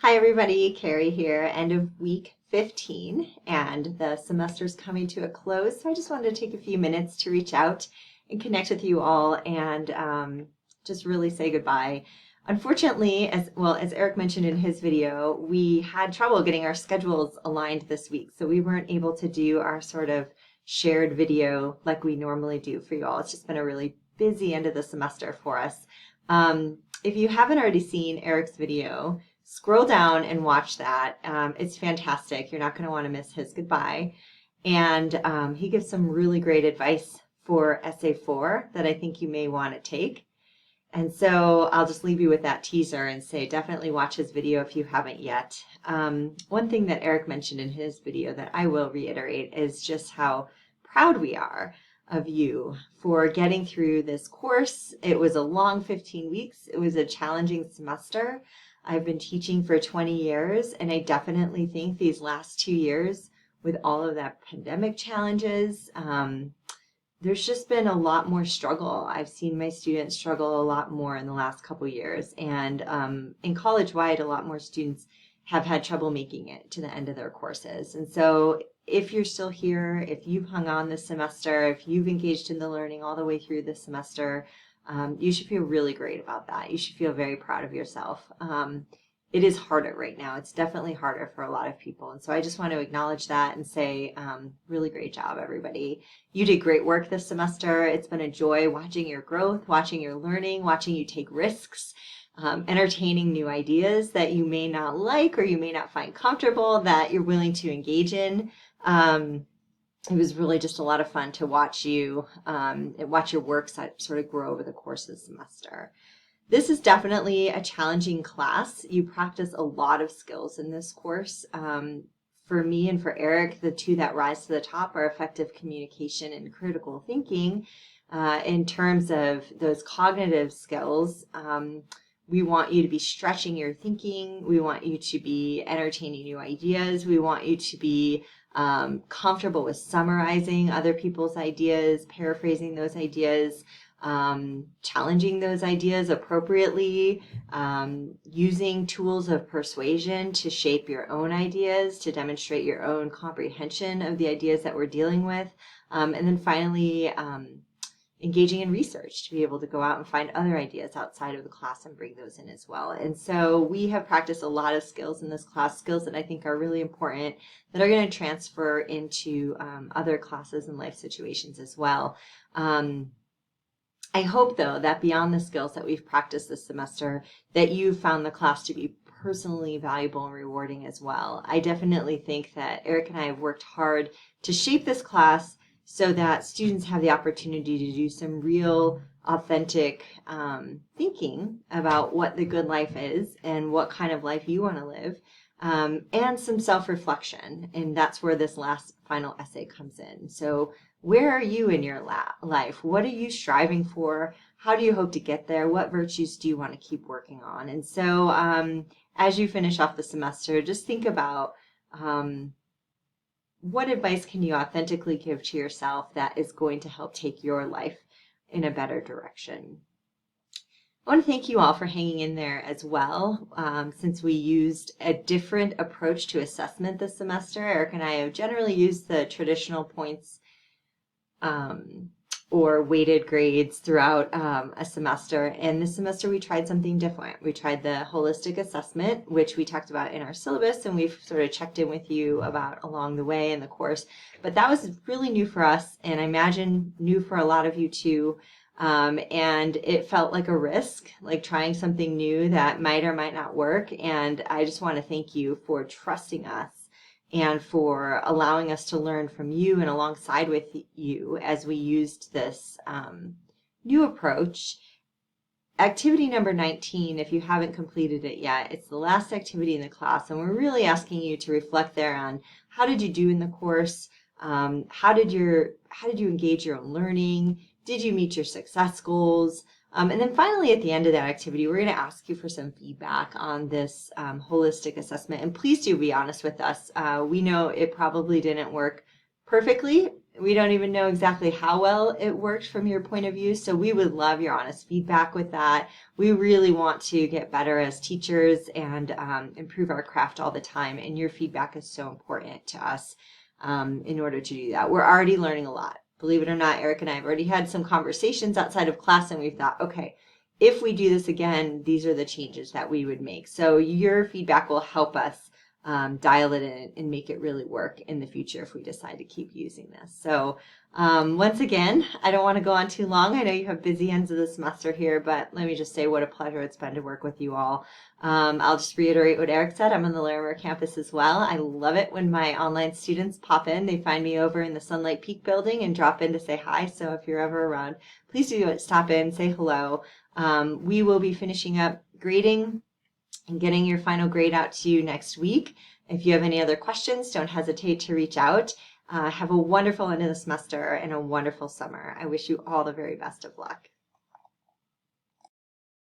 Hi everybody, Carrie here, end of week 15, and the semester's coming to a close. So I just wanted to take a few minutes to reach out and connect with you all and just really say goodbye. Unfortunately, as Eric mentioned in his video, we had trouble getting our schedules aligned this week. So we weren't able to do our sort of shared video like we normally do for you all. It's just been a really busy end of the semester for us. If you haven't already seen Eric's video, scroll down and watch that. It's fantastic. You're not going to want to miss his goodbye. And he gives some really great advice for Essay 4 that I think you may want to take. And so I'll just leave you with that teaser and say definitely watch his video if you haven't yet. One thing that Eric mentioned in his video that I will reiterate is just how proud we are of you for getting through this course. It was a long 15 weeks. It was a challenging semester. I've been teaching for 20 years, and I definitely think these last 2 years, with all of that pandemic challenges, there's just been a lot more struggle. I've seen my students struggle a lot more in the last couple years, and in college-wide, a lot more students have had trouble making it to the end of their courses. And so if you're still here, if you've hung on this semester, if you've engaged in the learning all the way through this semester, you should feel really great about that. You should feel very proud of yourself. It is harder right now. It's definitely harder for a lot of people. And so I just want to acknowledge that and say, really great job, everybody. You did great work this semester. It's been a joy watching your growth, watching your learning, watching you take risks, entertaining new ideas that you may not like or you may not find comfortable that you're willing to engage in. It was really just a lot of fun to watch you watch your work sort of grow over the course of the semester. This is definitely a challenging class. You practice a lot of skills in this course. For me and for Eric, the two that rise to the top are effective communication and critical thinking. In terms of those cognitive skills, we want you to be stretching your thinking. We want you to be entertaining new ideas. We want you to be comfortable with summarizing other people's ideas, paraphrasing those ideas, challenging those ideas appropriately, using tools of persuasion to shape your own ideas, to demonstrate your own comprehension of the ideas that we're dealing with, and then finally engaging in research to be able to go out and find other ideas outside of the class and bring those in as well. And so we have practiced a lot of skills in this class, skills that I think are really important that are going to transfer into other classes and life situations as well. I hope, though, that beyond the skills that we've practiced this semester, that you found the class to be personally valuable and rewarding as well. I definitely think that Eric and I have worked hard to shape this class so that students have the opportunity to do some real, authentic thinking about what the good life is and what kind of life you want to live, and some self-reflection. And that's where this last final essay comes in. So where are you in your life? What are you striving for? How do you hope to get there? What virtues do you want to keep working on? And so as you finish off the semester, just think about what advice can you authentically give to yourself that is going to help take your life in a better direction? I want to thank you all for hanging in there as well. Since we used a different approach to assessment this semester, Eric and I have generally used the traditional points or weighted grades throughout a semester. And this semester we tried something different. We tried the holistic assessment, which we talked about in our syllabus, and we've sort of checked in with you about along the way in the course. But that was really new for us, and I imagine new for a lot of you too. And it felt like a risk, like trying something new that might or might not work. And I just want to thank you for trusting us and for allowing us to learn from you and alongside with you as we used this new approach. Activity number 19, if you haven't completed it yet, it's the last activity in the class, and we're really asking you to reflect there on how did you do in the course, how did you engage your own learning, did you meet your success goals? And then finally, at the end of that activity, we're going to ask you for some feedback on this holistic assessment. And please do be honest with us. We know it probably didn't work perfectly, we don't even know exactly how well it worked from your point of view. So we would love your honest feedback with that. We really want to get better as teachers and improve our craft all the time. And your feedback is so important to us in order to do that. We're already learning a lot. Believe it or not, Eric and I have already had some conversations outside of class, and we've thought, okay, if we do this again, these are the changes that we would make. So your feedback will help us dial it in and make it really work in the future if we decide to keep using this. So once again, I don't want to go on too long. I know you have busy ends of the semester here, but let me just say what a pleasure it's been to work with you all. I'll just reiterate what Eric said. I'm on the Larimer campus as well. I love it when my online students pop in. They find me over in the Sunlight Peak building and drop in to say hi. So if you're ever around, please do stop in, say hello. We will be finishing up grading and getting your final grade out to you next week. If you have any other questions, don't hesitate to reach out. Have a wonderful end of the semester and a wonderful summer. I wish you all the very best of luck.